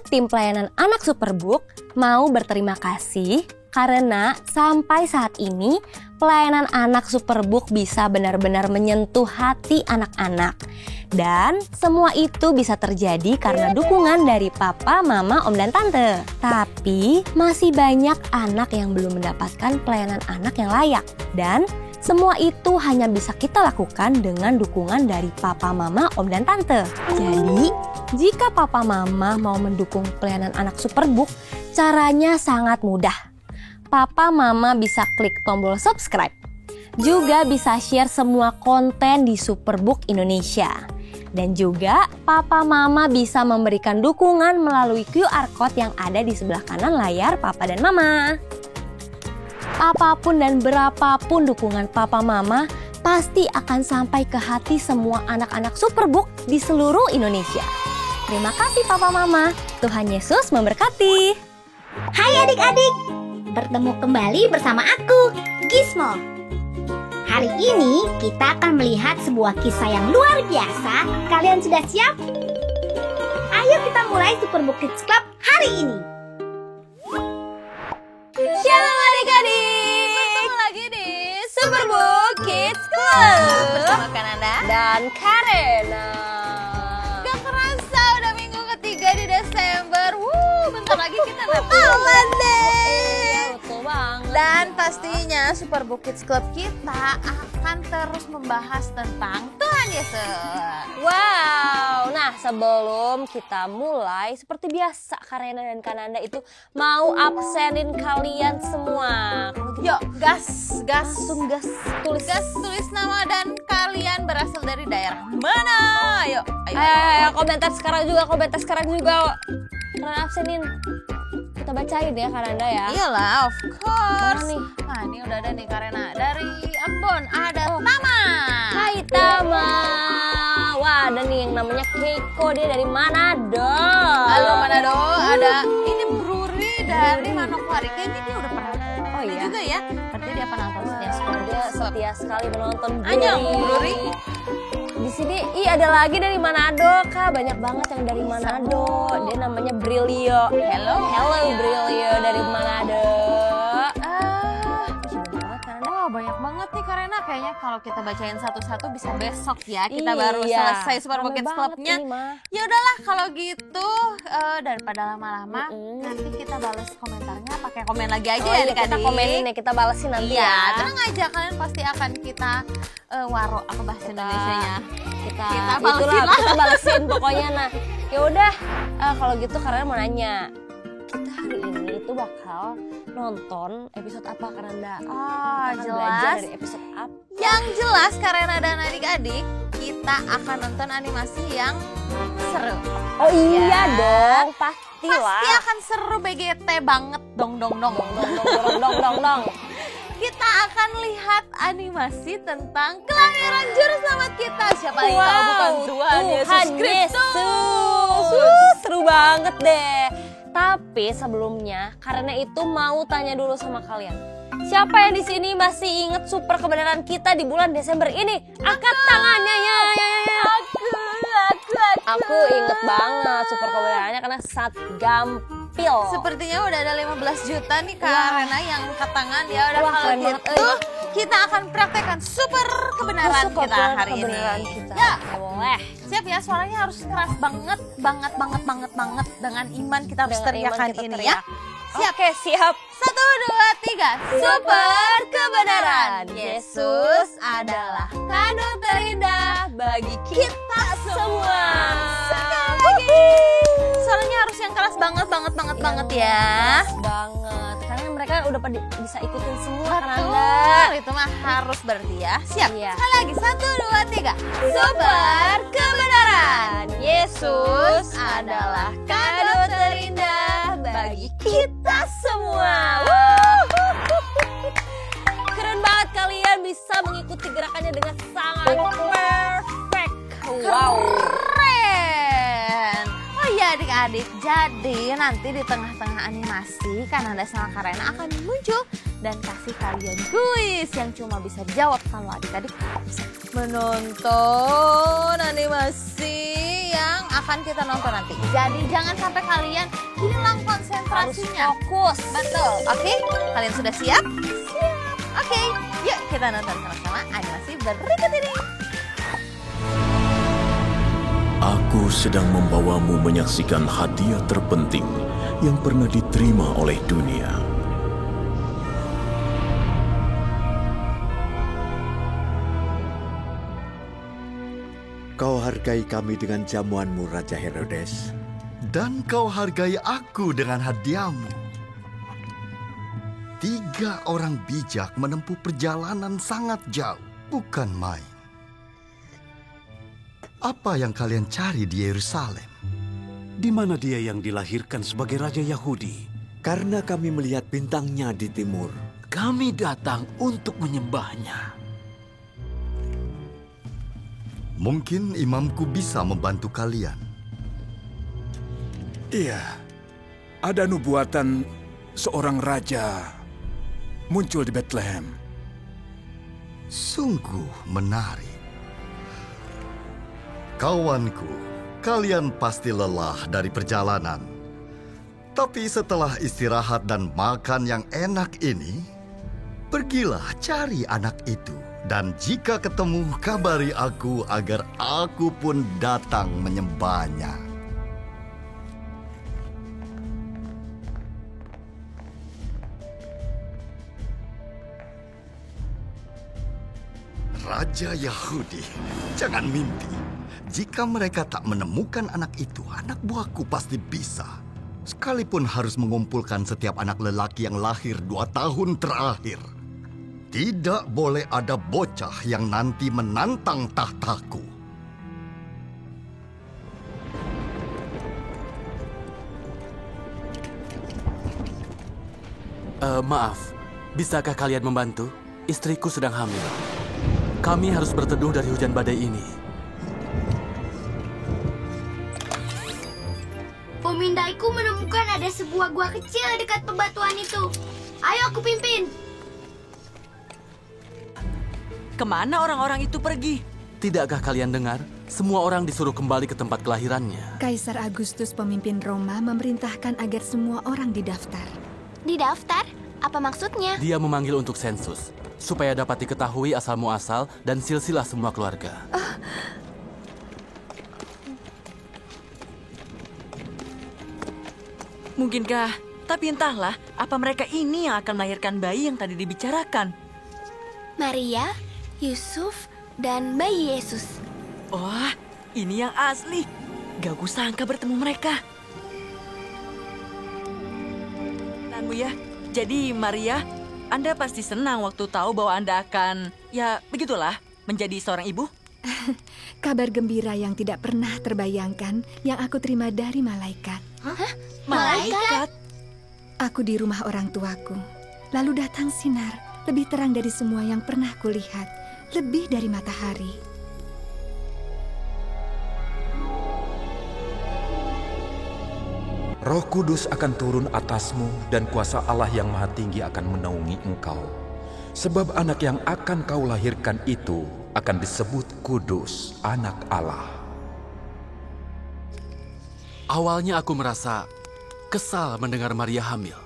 tim pelayanan anak Superbook mau berterima kasih karena sampai saat ini pelayanan anak Superbook bisa benar-benar menyentuh hati anak-anak. Dan semua itu bisa terjadi karena dukungan dari papa, mama, om, dan tante. Tapi masih banyak anak yang belum mendapatkan pelayanan anak yang layak. Dan semua itu hanya bisa kita lakukan dengan dukungan dari papa, mama, om, dan tante. Jadi, jika papa, mama mau mendukung pelayanan anak Superbook, caranya sangat mudah. Papa, mama bisa klik tombol subscribe. Juga bisa share semua konten di Superbook Indonesia. Dan juga papa mama bisa memberikan dukungan melalui QR Code yang ada di sebelah kanan layar papa dan mama. Apapun dan berapapun dukungan papa mama pasti akan sampai ke hati semua anak-anak Superbook di seluruh Indonesia. Terima kasih papa mama, Tuhan Yesus memberkati. Hai adik-adik, bertemu kembali bersama aku, Gizmo. Hari ini kita akan melihat sebuah kisah yang luar biasa. Kalian sudah siap? Ayo kita mulai Superbook Kids Club hari ini. Shalom adik-adik, bertemu lagi di Superbook Kids Club bersama Kananda dan Karena. Gak kerasa udah minggu ketiga di Desember. Bentar lagi kita dapat Betul banget. Dan pastinya Superbook Kids Club kita akan terus membahas tentang Tuhan Yesus. Wow, nah sebelum kita mulai, seperti biasa Karena dan Kananda itu mau absenin kalian semua. Yuk, gas, Langsung gas, tulis nama dan kalian berasal dari daerah mana? Ayo. Komentar sekarang juga. Kalian absenin. Kita bacain ya Kananda ya. Iyalah, of course. Mana nih? Nah, ini udah ada nih karena dari Ambon ada Tama. Hai Tama. Wah, ada nih yang namanya Keiko, dia dari Manado. Halo Manado, ada ini Bruri dari Manokwari. Kayaknya dia udah pernah. Oh iya juga ya. Berarti dia penonton setia Dia setia sekali menonton Ayo, Bruri. Di sini ada lagi dari Manado, Kak. Banyak banget yang dari Manado. Dia namanya Brilio. Hello Brilio dari Manado. Wah, banyak banget nih karena kayaknya kalau kita bacain satu-satu bisa besok ya. Kita Iya, baru selesai Superbook rame Kids banget Club-nya. ini, Ma. Ya udahlah kalau gitu daripada lama-lama nanti kita balas komentarnya pakai komen lagi aja ya adik-adik. Kita komenin ya, kita balesin nanti Iya, ya. tenang aja kalian pasti akan kita waro apa bahasa Indonesianya. Kita balesin itulah, lah. kita balesin pokoknya. Nah, ya udah kalau gitu karena mau nanya, kita hari ini itu bakal nonton episode apa Karanda? Kita akan belajar dari episode apa? Yang jelas karena dan adik-adik kita akan nonton animasi yang seru. Oh iya Ya. dong, pastilah. Pasti akan seru BGT banget dong. Dong. Kita akan lihat animasi tentang kelahiran juru selamat kita. Siapa yang tahu bukan Tuhan Yesus Kristus. Seru banget deh. Tapi sebelumnya, karena itu mau tanya dulu sama kalian. Siapa yang di sini masih inget super kebenaran kita di bulan Desember ini? Angkat tangannya ya. Aku inget banget super kebenarannya karena saat gampil. Sepertinya udah ada 15 juta nih karena yang angkat tangan ya udah. Wah, kalau keren banget, gitu kita akan praktekkan super kebenaran kita hari ini. Ya, boleh. siap ya, suaranya harus keras banget dengan iman kita harus Dengan teriakan iman kita ini teriak. ya. Siap. Oke, siap. 1, 2, 3. Super kebenaran. Yesus adalah kado terindah bagi kita semua. Sekali lagi. Suaranya harus yang keras banget ya. Banget. Karena mereka udah bisa ikutin semua kan Betul, Anda. itu mah harus berarti ya. Siap. Iya. Sekali lagi 1, 2, 3. Super kebenaran. Yesus adalah kado terindah bagi kita semua. Keren banget kalian bisa mengikuti gerakannya dengan sangat perfect. Wow. Keren. Oh iya adik-adik, jadi nanti di tengah-tengah animasi Kananda sama Karena akan muncul dan kasih kalian kuis yang cuma bisa dijawab kalau adik-adik bisa menonton animasi yang akan kita nonton nanti. Jadi jangan sampai kalian hilang konsentrasinya. Harus fokus. Betul. Oke, kalian sudah siap? Siap. Oke, yuk kita nonton sama-sama animasi berikut ini. Aku sedang membawamu menyaksikan hadiah terpenting yang pernah diterima oleh dunia. Kau hargai kami dengan jamuanmu, Raja Herodes. Dan kau hargai aku dengan hadiahmu. 3 orang bijak menempuh perjalanan sangat jauh, bukan main. Apa yang kalian cari di Yerusalem? Di mana dia yang dilahirkan sebagai Raja Yahudi? Karena kami melihat bintangnya di timur. Kami datang untuk menyembahnya. Mungkin imamku bisa membantu kalian. Iya, ada nubuatan seorang raja muncul di Bethlehem. Sungguh menarik. Kawanku, kalian pasti lelah dari perjalanan. Tapi setelah istirahat dan makan yang enak ini, pergilah cari anak itu. Dan jika ketemu, kabari aku agar aku pun datang menyembahnya. Raja Yahudi, jangan mimpi. Jika mereka tak menemukan anak itu, anak buahku pasti bisa. Sekalipun harus mengumpulkan setiap anak lelaki yang lahir 2 tahun terakhir. Tidak boleh ada bocah yang nanti menantang tahtaku. Maaf, bisakah kalian membantu? Istriku sedang hamil. Kami harus berteduh dari hujan badai ini. Pemindaiku menemukan ada sebuah gua kecil dekat bebatuan itu. Ayo aku pimpin. Kemana orang-orang itu pergi? Tidakkah kalian dengar? Semua orang disuruh kembali ke tempat kelahirannya. Kaisar Agustus, pemimpin Roma, memerintahkan agar semua orang didaftar. Didaftar? Apa maksudnya? Dia memanggil untuk sensus, supaya dapat diketahui asal-muasal dan silsilah semua keluarga. Mungkinkah? Tapi entahlah, apa mereka ini yang akan melahirkan bayi yang tadi dibicarakan? Maria, Yusuf, dan bayi Yesus. Oh, ini yang asli. Gak kusangka bertemu mereka. Nanmu ya, jadi Maria, Anda pasti senang waktu tahu bahwa Anda akan, ya begitulah, menjadi seorang ibu. Kabar gembira yang tidak pernah terbayangkan yang aku terima dari malaikat. Hah? Malaikat? Aku di rumah orang tuaku. Lalu datang sinar, lebih terang dari semua yang pernah kulihat. Lebih dari matahari. Roh Kudus akan turun atasmu dan kuasa Allah yang Maha Tinggi akan menaungi engkau. Sebab anak yang akan kau lahirkan itu akan disebut Kudus, Anak Allah. Awalnya aku merasa kesal mendengar Maria hamil.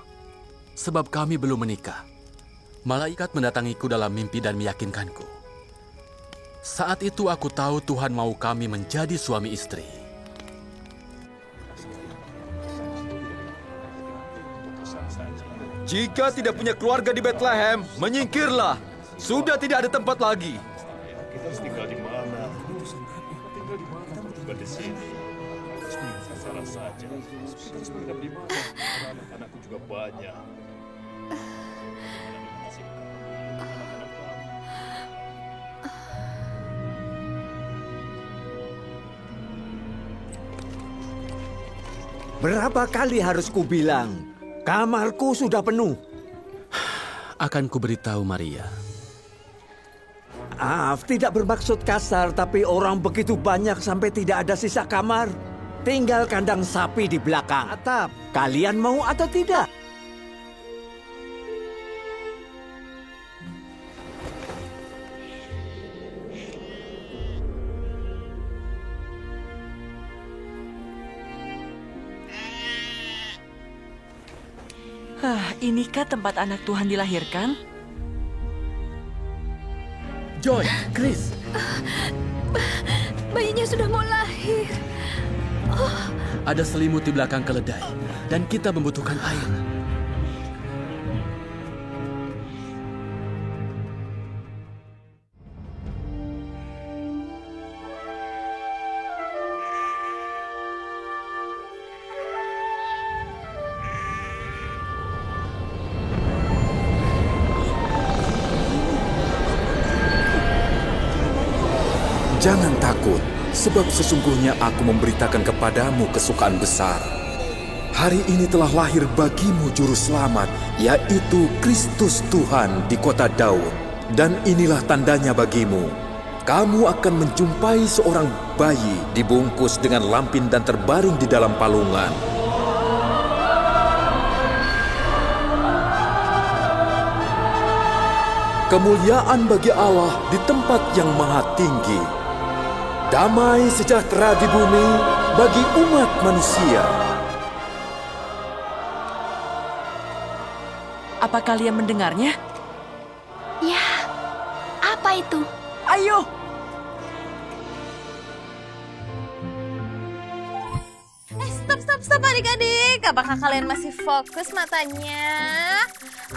Sebab kami belum menikah. Malaikat mendatangiku dalam mimpi dan meyakinkanku. Saat itu aku tahu Tuhan mau kami menjadi suami istri. Jika tidak punya keluarga di Bethlehem, menyingkirlah. Sudah tidak ada tempat lagi. Kita harus tinggal di mana? Tinggal di mana? Tinggal di sini. Salah saja. Kita harus tinggal di mana? Anak-anakku juga banyak. Berapa kali harus kubilang, kamarku sudah penuh. Akan kuberitahu Maria. Maaf, tidak bermaksud kasar, tapi orang begitu banyak sampai tidak ada sisa kamar. Tinggal kandang sapi di belakang atap. Kalian mau atau tidak? Inikah tempat anak Tuhan dilahirkan? Joy, Chris. Bayinya sudah mau lahir. Ada selimut di belakang keledai, dan kita membutuhkan air. Jangan takut, sebab sesungguhnya aku memberitakan kepadamu kesukaan besar. Hari ini telah lahir bagimu juru selamat, yaitu Kristus Tuhan di kota Daud. Dan inilah tandanya bagimu. Kamu akan menjumpai seorang bayi dibungkus dengan lampin dan terbaring di dalam palungan. Kemuliaan bagi Allah di tempat yang maha tinggi. Damai sejahtera di bumi bagi umat manusia. Apa kalian mendengarnya? Ya, apa itu? Ayo! Stop adik-adik. Apakah kalian masih fokus matanya?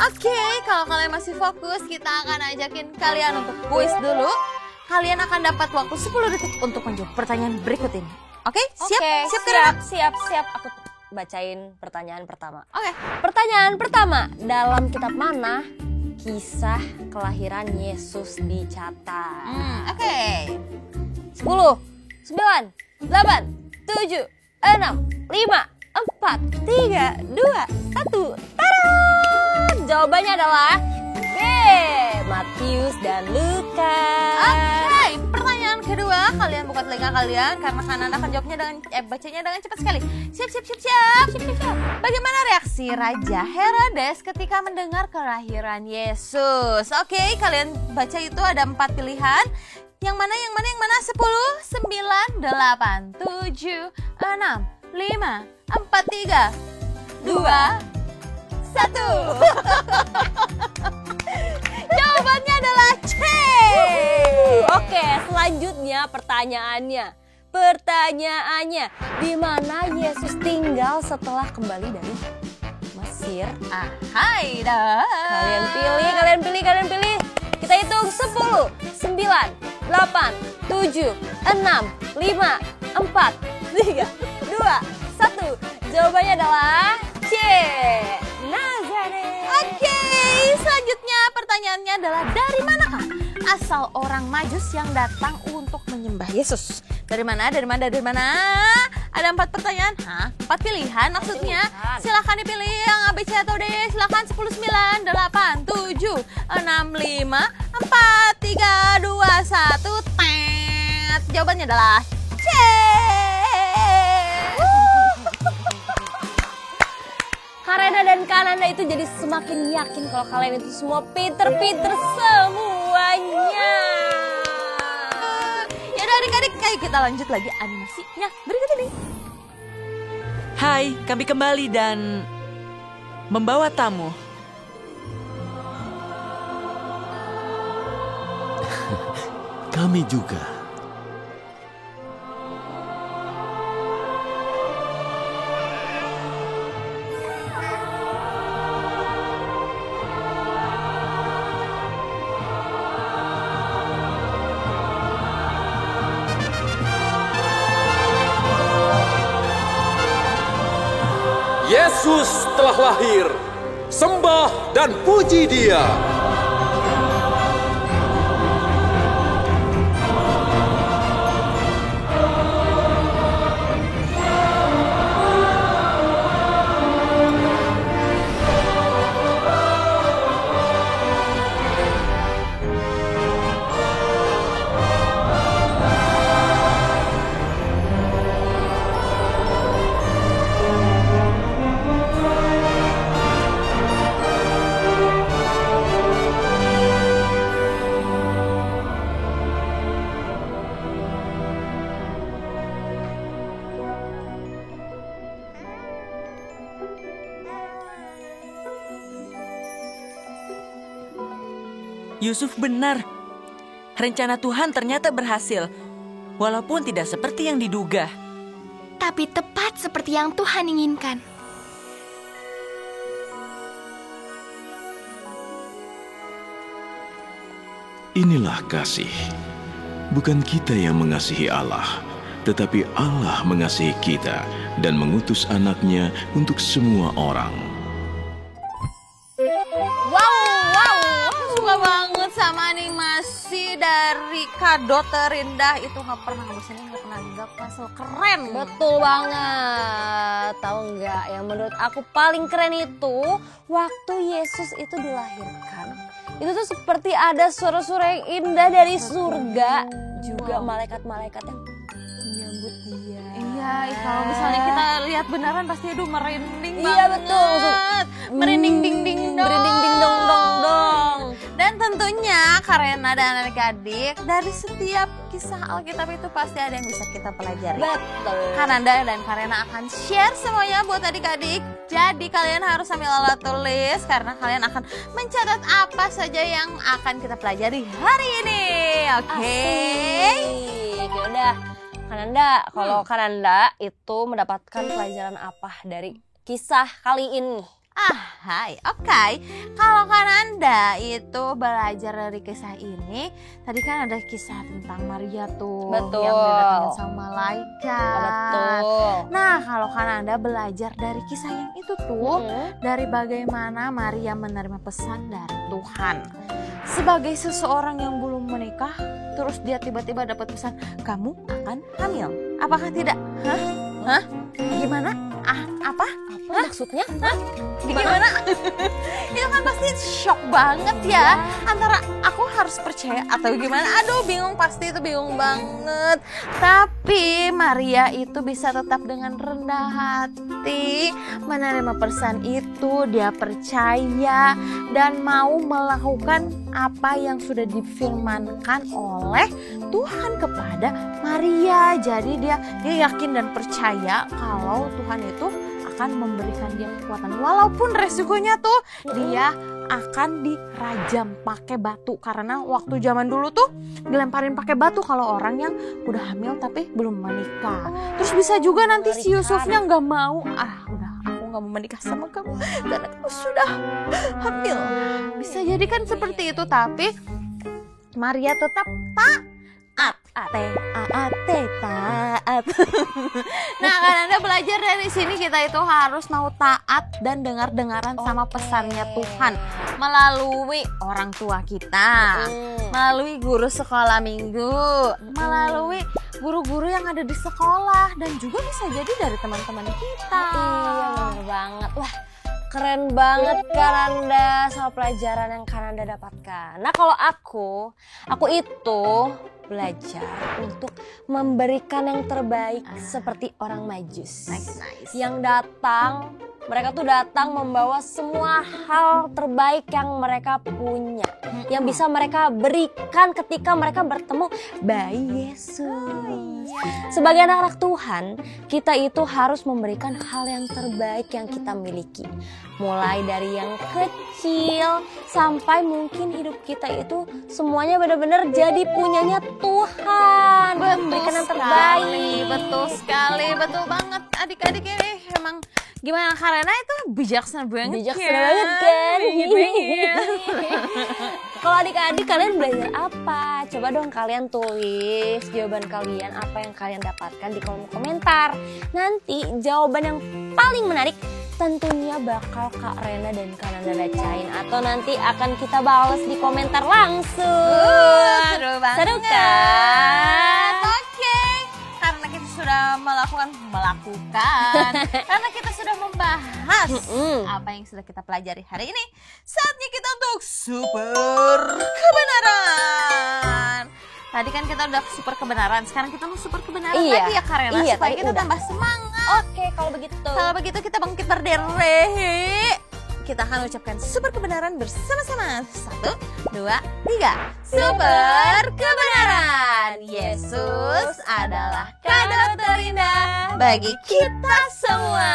Oke, kalau kalian masih fokus, kita akan ajakin kalian untuk kuis dulu. Kalian akan dapat waktu 10 detik untuk menjawab pertanyaan berikut ini. Oke, siap? Siap. Aku bacain pertanyaan pertama. Oke. Pertanyaan pertama, dalam kitab mana kisah kelahiran Yesus dicatat? Oke. 10, 9, 8, 7, 6, 5, 4, 3, 2, 1. Tadaa! Jawabannya adalah B, Matius dan Lukas. Oke, pertanyaan kedua, kalian buka telinga kalian karena kanan akan jawabnya dengan bacanya dengan cepat sekali. Siap. Bagaimana reaksi Raja Herodes ketika mendengar kelahiran Yesus? Oke, kalian baca itu ada 4 pilihan. Yang mana? 10, 9, 8, 7, 6, 5, 4, 3, 2, 1. Jawabannya adalah C. Oke, selanjutnya pertanyaannya, di mana Yesus tinggal setelah kembali dari Mesir? Hai dah. Kalian pilih. Kita hitung 10, 9, 8, 7, 6, 5, 4, 3, 2, 1. Jawabannya adalah C, Nazaret. Oke, selanjutnya pertanyaannya adalah dari manakah asal orang Majus yang datang untuk menyembah Yesus? Dari mana? Ada 4 pertanyaan, 4 pilihan maksudnya. Silahkan dipilih yang A, B, C atau D. Silahkan 10, 9, 8, 7, 6, 5, 4, 3, 2, 1. Tet. Jawabannya adalah C. Karena dan Kananda itu jadi semakin yakin kalau kalian itu semua pinter-pinter semuanya. Yaudah adik-adik, kayak kita lanjut lagi animasinya berikut ini. Hai, kami kembali dan membawa tamu. Kami juga. Yesus telah lahir. Sembah dan puji Dia. Yusuf benar. Rencana Tuhan ternyata berhasil, walaupun tidak seperti yang diduga. Tapi tepat seperti yang Tuhan inginkan. Inilah kasih. Bukan kita yang mengasihi Allah, tetapi Allah mengasihi kita dan mengutus anaknya untuk semua orang. Wow, aku suka banget sama animasi dari Kado Terindah itu. Nggak pernah bosan, nggak pernah kesel, keren. Betul banget. Tahu nggak, yang menurut aku paling keren itu waktu Yesus itu dilahirkan. Itu tuh seperti ada suara-suara yang indah dari surga. Juga malaikat-malaikat yang menyambut dia. Iya, kalau misalnya kita lihat beneran pasti aduh merinding banget. Iya betul. Merinding ding ding dong. Merinding ding dong dong dong. Dan tentunya Karena dan adik-adik, dari setiap kisah Alkitab itu pasti ada yang bisa kita pelajari. Betul. Kananda dan Karena akan share semuanya buat adik-adik. Jadi kalian harus sambil alat tulis karena kalian akan mencatat apa saja yang akan kita pelajari hari ini. Oke. Ya udah. Kananda, kalau Kananda itu mendapatkan pelajaran apa dari kisah kali ini? Oke. Kalau Kananda itu belajar dari kisah ini, tadi kan ada kisah tentang Maria tuh. Betul. Yang didatangin sama malaikat. Betul. Nah, kalau Kananda belajar dari kisah yang itu tuh, dari bagaimana Maria menerima pesan dari Tuhan. Sebagai seseorang yang belum menikah, terus dia tiba-tiba dapat pesan, kamu akan hamil. Apakah tidak? Hah? Gimana? Apa maksudnya? Gimana? Itu kan pasti shock banget ya. Antara aku harus percaya atau gimana. Aduh bingung, pasti itu bingung banget. Tapi Maria itu bisa tetap dengan rendah hati menerima pesan itu. Dia percaya dan mau melakukan apa yang sudah difirmankan oleh Tuhan kepada Maria. Jadi dia yakin dan percaya kalau Tuhan itu akan memberikan dia kekuatan. Walaupun resikonya tuh dia akan dirajam pakai batu. Karena waktu zaman dulu tuh dilemparin pakai batu kalau orang yang udah hamil tapi belum menikah. Terus bisa juga nanti si Yusufnya nggak mau. Udah aku nggak mau menikah sama kamu karena kamu sudah hamil. Bisa jadi kan seperti itu, tapi Maria tetap taat. Nah, kan Anda belajar dari sini kita itu harus mau taat dan dengar-dengaran sama pesannya Tuhan melalui orang tua kita, melalui guru sekolah minggu, melalui guru-guru yang ada di sekolah, dan juga bisa jadi dari teman-teman kita. Iya, benar banget. Wah, keren banget Kananda sama pelajaran yang Kananda dapatkan. Nah, kalau aku itu belajar untuk memberikan yang terbaik seperti orang Majus. Nice. Yang datang, mereka tuh datang membawa semua hal terbaik yang mereka punya, yang bisa mereka berikan ketika mereka bertemu bayi Yesus. Sebagai anak-anak Tuhan, kita itu harus memberikan hal yang terbaik yang kita miliki. Mulai dari yang kecil sampai mungkin hidup kita itu semuanya benar-benar jadi punyanya Tuhan. Memberikan yang terbaik. Betul sekali, betul banget. Adik-adik ini emang gimana, karena itu bijaksana banget. Bijaksana banget kan? Iya. Kalau adik-adik kalian belajar apa? Coba dong kalian tulis jawaban kalian, apa yang kalian dapatkan di kolom komentar. Nanti jawaban yang paling menarik tentunya bakal Kak Rena dan Kananda bacain, atau nanti akan kita balas di komentar langsung. Seru banget. Seru kan? Oke, karena kita sudah melakukan karena kita sudah membahas apa yang sudah kita pelajari hari ini, saatnya kita untuk super kebenaran. Tadi kan kita udah super kebenaran, sekarang kita mau super kebenaran lagi ya Karena, supaya kita tambah semangat. Oke, kalau begitu kita bangkit berdiri. Kita akan ucapkan super kebenaran bersama-sama. 1, 2, 3. Super kebenaran. Yesus adalah kado terindah bagi kita semua.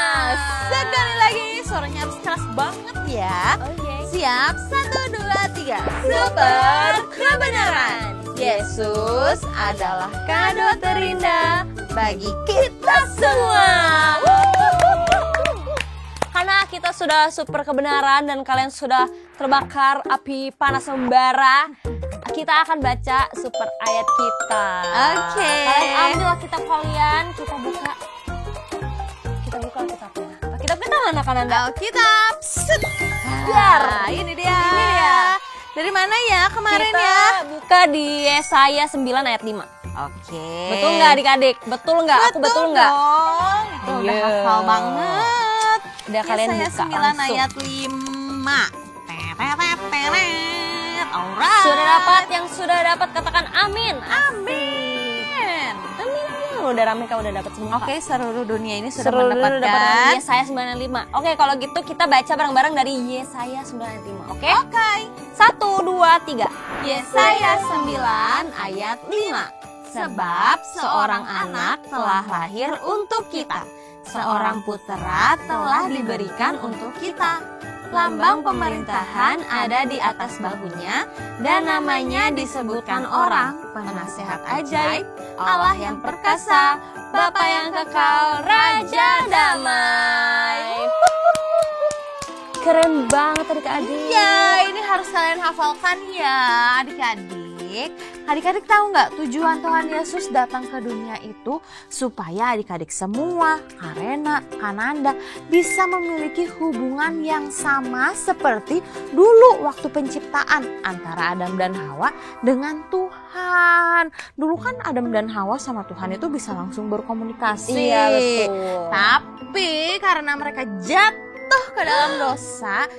Sekali lagi, suaranya harus keras banget ya. Oke. Siap, 1, 2, 3. Super kebenaran. Yesus adalah kado terindah bagi kita semua. Karena kita sudah super kebenaran dan kalian sudah terbakar api panas membara, kita akan baca super ayat kita. Oke. Kalian ambil kitab kalian, kita buka kitabnya. Kitab kita mana kan Anda? Alkitab. Biar. Ini dia. Dari mana ya kemarin Kita ya? buka di Yesaya 9 ayat 5. Oke. Betul nggak adik-adik? Betul nggak? Aku betul nggak? Dong. Itu udah hafal banget. Udah kalian Yesaya buka 9 langsung. ayat 5. Teret. Alright. Sudah dapat? Yang sudah dapat katakan amin. Amin. Amin. Udah rame kan, udah dapat semua. Oke, seluruh dunia ini sudah Seluruh mendapatkan. Yesaya 9 ayat 5. Oke, kalau gitu kita baca bareng-bareng dari Yesaya 9 ayat 5. Oke? Oke. 1, 2, 3. Yesaya 9 ayat 5. Sebab seorang anak telah lahir untuk kita, seorang putera telah diberikan untuk kita. Lambang pemerintahan ada di atas bahunya, dan namanya disebutkan orang, penasehat ajaib, Allah yang perkasa, Bapa yang kekal, Raja damai. Keren banget adik-adik. Ya, ini harus kalian hafalkan ya adik-adik. Adik-adik tahu nggak tujuan Tuhan Yesus datang ke dunia itu supaya adik-adik semua, Karena, Kananda bisa memiliki hubungan yang sama seperti dulu waktu penciptaan antara Adam dan Hawa dengan Tuhan. Dulu kan Adam dan Hawa sama Tuhan itu bisa langsung berkomunikasi. Iya, betul. Tapi karena mereka jatuh ke dalam dosa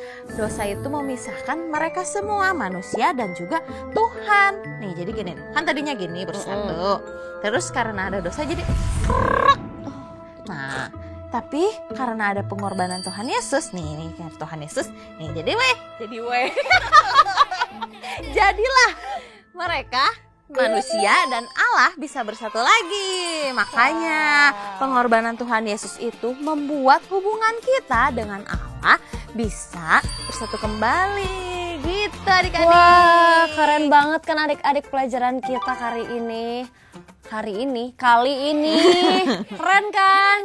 itu memisahkan mereka semua, manusia dan juga Tuhan. Nih jadi gini, kan tadinya gini bersatu, terus karena ada dosa jadi nah, tapi karena ada pengorbanan Tuhan Yesus nih Tuhan Yesus nih jadi jadilah mereka manusia dan Allah bisa bersatu lagi. Makanya pengorbanan Tuhan Yesus itu membuat hubungan kita dengan Allah bisa bersatu kembali. Gitu adik-adik. Wah, keren banget kan adik-adik pelajaran kita kali ini. Kali ini. Keren kan?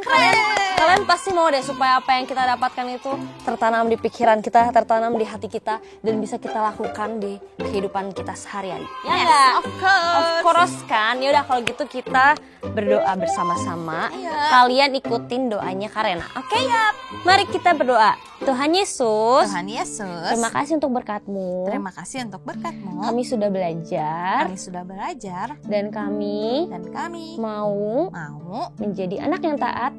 Kalian pasti mau deh supaya apa yang kita dapatkan itu tertanam di pikiran kita, tertanam di hati kita, dan bisa kita lakukan di kehidupan kita sehari-hari. Ya enggak? Of course kan. Ya udah kalau gitu kita berdoa bersama-sama. Kalian ikutin doanya Karena. Oke? Mari kita berdoa. Tuhan Yesus. Terima kasih untuk berkat-Mu. Terima kasih untuk berkat-Mu. Kami sudah belajar. Dan kami mau menjadi anak yang taat,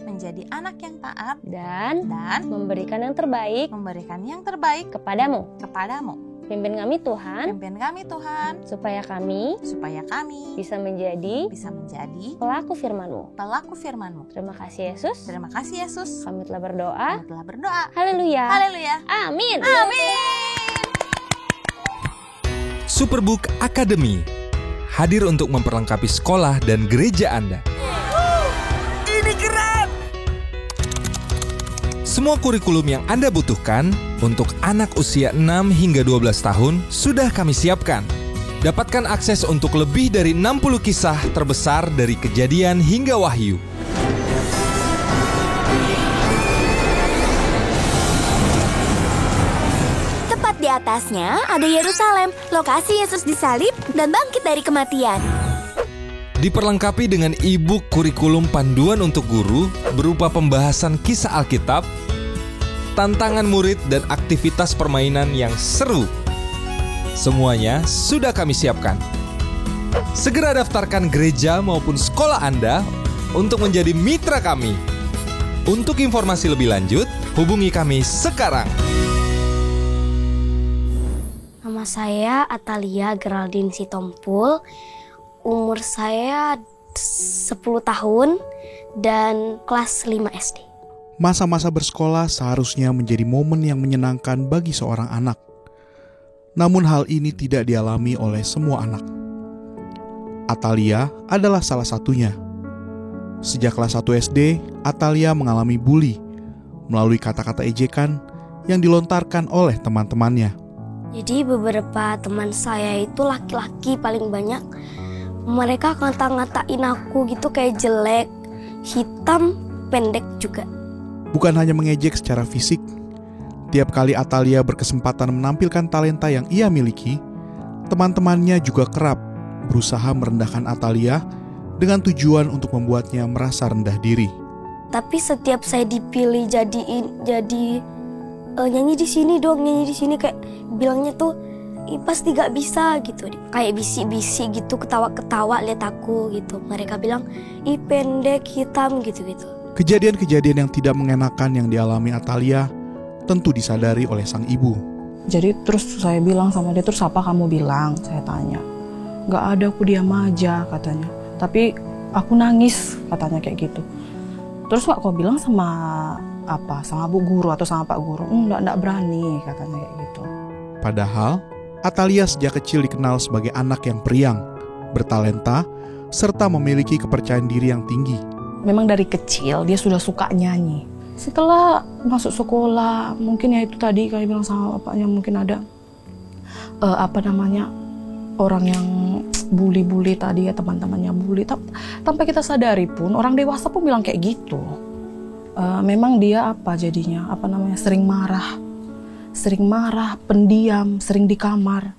dan memberikan yang terbaik kepadamu. Pimpin kami Tuhan, supaya kami bisa menjadi pelaku firman-Mu. Terima kasih Yesus. Kami telah berdoa. Haleluya. Amin. Superbook Academy hadir untuk memperlengkapi sekolah dan gereja Anda. Ini keren! Semua kurikulum yang Anda butuhkan untuk anak usia 6 hingga 12 tahun sudah kami siapkan. Dapatkan akses untuk lebih dari 60 kisah terbesar dari Kejadian hingga Wahyu. Tepat di atasnya ada Yerusalem, lokasi Yesus disalib dan bangkit dari kematian. Diperlengkapi dengan e-book kurikulum panduan untuk guru berupa pembahasan kisah Alkitab, tantangan murid dan aktivitas permainan yang seru. Semuanya sudah kami siapkan. Segera daftarkan gereja maupun sekolah Anda untuk menjadi mitra kami. Untuk informasi lebih lanjut, hubungi kami sekarang. Nama saya Atalia Geraldine Sitompul. Umur saya 10 tahun dan kelas 5 SD. Masa-masa bersekolah seharusnya menjadi momen yang menyenangkan bagi seorang anak. Namun hal ini tidak dialami oleh semua anak. Atalia adalah salah satunya. Sejak kelas 1 SD, Atalia mengalami bully, melalui kata-kata ejekan yang dilontarkan oleh teman-temannya. Jadi beberapa teman saya itu laki-laki paling banyak. Mereka ngata-ngatain aku gitu kayak jelek, hitam, pendek juga. Bukan hanya mengejek secara fisik, tiap kali Atalia berkesempatan menampilkan talenta yang ia miliki, teman-temannya juga kerap berusaha merendahkan Atalia dengan tujuan untuk membuatnya merasa rendah diri. Tapi setiap saya dipilih jadi nyanyi di sini dong, nyanyi di sini, kayak bilangnya tuh pasti gak bisa gitu. Kayak bisik-bisik gitu, ketawa-ketawa lihat aku gitu. Mereka bilang, pendek, hitam gitu-gitu. Kejadian-kejadian yang tidak mengenakan yang dialami Atalia tentu disadari oleh sang ibu. Jadi terus saya bilang sama dia, terus apa kamu bilang? Saya tanya. Gak ada, aku diam aja katanya. Tapi aku nangis katanya kayak gitu. Terus kok bilang sama Bu Guru atau sama Pak Guru? Enggak berani katanya kayak gitu. Padahal Atalia sejak kecil dikenal sebagai anak yang periang, bertalenta, serta memiliki kepercayaan diri yang tinggi. Memang dari kecil dia sudah suka nyanyi. Setelah masuk sekolah, mungkin ya itu tadi kayak bilang sama bapaknya, mungkin ada orang yang bully tadi ya, teman-temannya bully. Tanpa kita sadari pun orang dewasa pun bilang kayak gitu. Memang dia jadinya sering marah, pendiam, sering di kamar.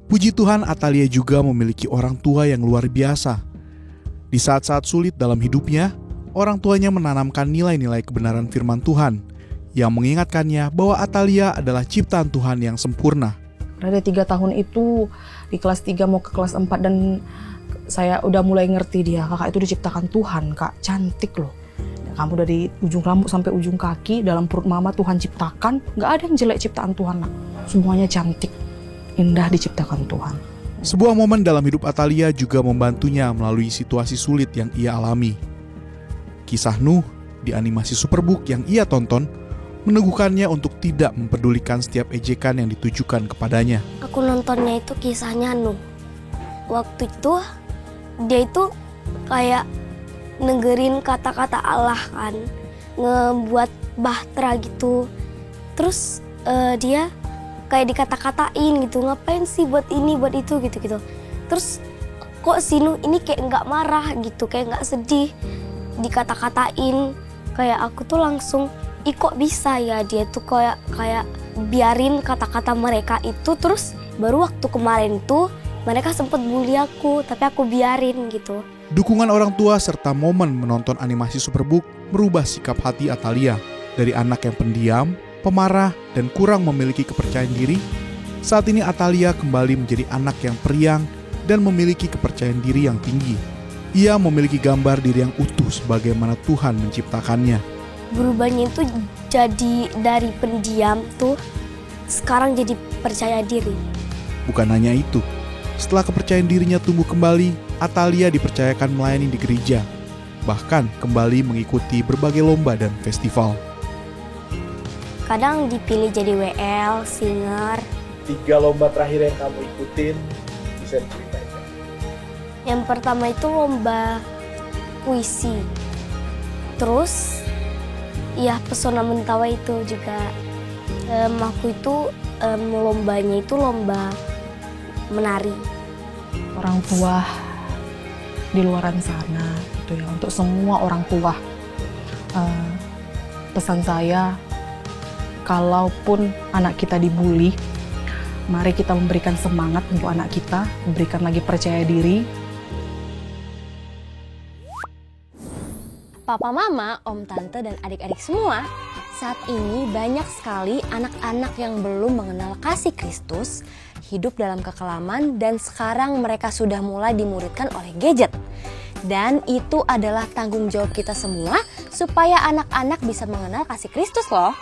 Puji Tuhan, Atalia juga memiliki orang tua yang luar biasa. Di saat-saat sulit dalam hidupnya, orang tuanya menanamkan nilai-nilai kebenaran firman Tuhan yang mengingatkannya bahwa Atalia adalah ciptaan Tuhan yang sempurna. Ada 3 tahun itu di kelas 3 mau ke kelas 4 dan saya udah mulai ngerti dia, kakak itu diciptakan Tuhan, Kak, cantik loh. Kamu dari ujung rambut sampai ujung kaki dalam perut mama Tuhan ciptakan, gak ada yang jelek ciptaan Tuhan, nak. Semuanya cantik, indah diciptakan Tuhan. Sebuah momen dalam hidup Atalia juga membantunya melalui situasi sulit yang ia alami. Kisah Nuh di animasi Superbook yang ia tonton meneguhkannya untuk tidak mempedulikan setiap ejekan yang ditujukan kepadanya. Aku nontonnya itu kisahnya Nuh. Waktu itu dia itu kayak negerin kata-kata Allah kan, ngebuat bahtera gitu. Terus dia kayak dikata-katain gitu, ngapain sih buat ini, buat itu gitu-gitu. Terus kok si Nuh ini kayak nggak marah gitu, kayak nggak sedih, dikata-katain. Kayak aku tuh langsung, kok bisa ya dia tuh kayak biarin kata-kata mereka itu. Terus baru waktu kemarin tuh mereka sempet bully aku, tapi aku biarin gitu. Dukungan orang tua serta momen menonton animasi Superbook merubah sikap hati Atalia. Dari anak yang pendiam, pemarah, dan kurang memiliki kepercayaan diri, saat ini Atalia kembali menjadi anak yang periang dan memiliki kepercayaan diri yang tinggi. Ia memiliki gambar diri yang utuh sebagaimana Tuhan menciptakannya. Berubahnya itu jadi dari pendiam tuh sekarang jadi percaya diri. Bukan hanya itu, setelah kepercayaan dirinya tumbuh kembali, Atalia dipercayakan melayani di gereja, bahkan kembali mengikuti berbagai lomba dan festival. Kadang dipilih jadi WL, singer. 3 lomba terakhir yang kamu ikutin, bisa diceritain? Yang pertama itu lomba puisi. Terus, ya Pesona Mentawai itu juga. Aku itu lombanya itu lomba menari. Orang tua di luaran sana, gitu ya, untuk semua orang tua. Pesan saya, kalaupun anak kita dibully, mari kita memberikan semangat untuk anak kita, memberikan lagi percaya diri. Papa, mama, om, tante, dan adik-adik semua, saat ini banyak sekali anak-anak yang belum mengenal kasih Kristus, hidup dalam kekelaman, dan sekarang mereka sudah mulai dimuridkan oleh gadget. Dan itu adalah tanggung jawab kita semua supaya anak-anak bisa mengenal kasih Kristus loh.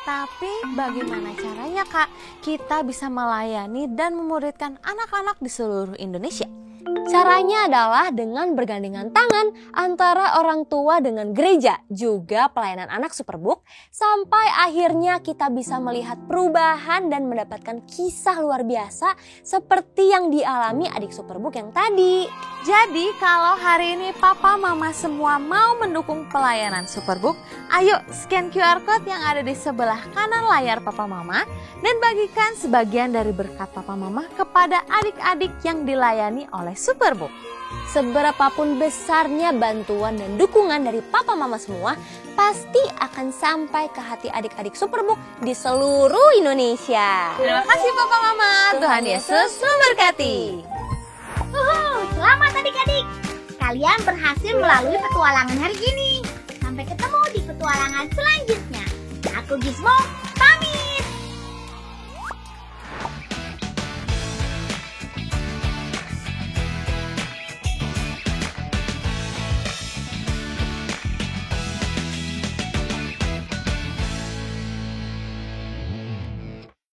Tapi bagaimana caranya, Kak, kita bisa melayani dan memuridkan anak-anak di seluruh Indonesia? Caranya adalah dengan bergandengan tangan antara orang tua dengan gereja, juga pelayanan anak Superbook, sampai akhirnya kita bisa melihat perubahan dan mendapatkan kisah luar biasa seperti yang dialami adik Superbook yang tadi. Jadi kalau hari ini papa mama semua mau mendukung pelayanan Superbook, ayo scan QR Code yang ada di sebelah kanan layar papa mama dan bagikan sebagian dari berkat papa mama kepada adik-adik yang dilayani oleh Superbook. Seberapapun besarnya bantuan dan dukungan dari papa mama semua, pasti akan sampai ke hati adik-adik Superbook di seluruh Indonesia. Terima kasih papa mama, Tuhan Yesus memberkati. Selamat adik-adik. Kalian berhasil melalui petualangan hari ini. Sampai ketemu di petualangan selanjutnya. Aku Gizmo.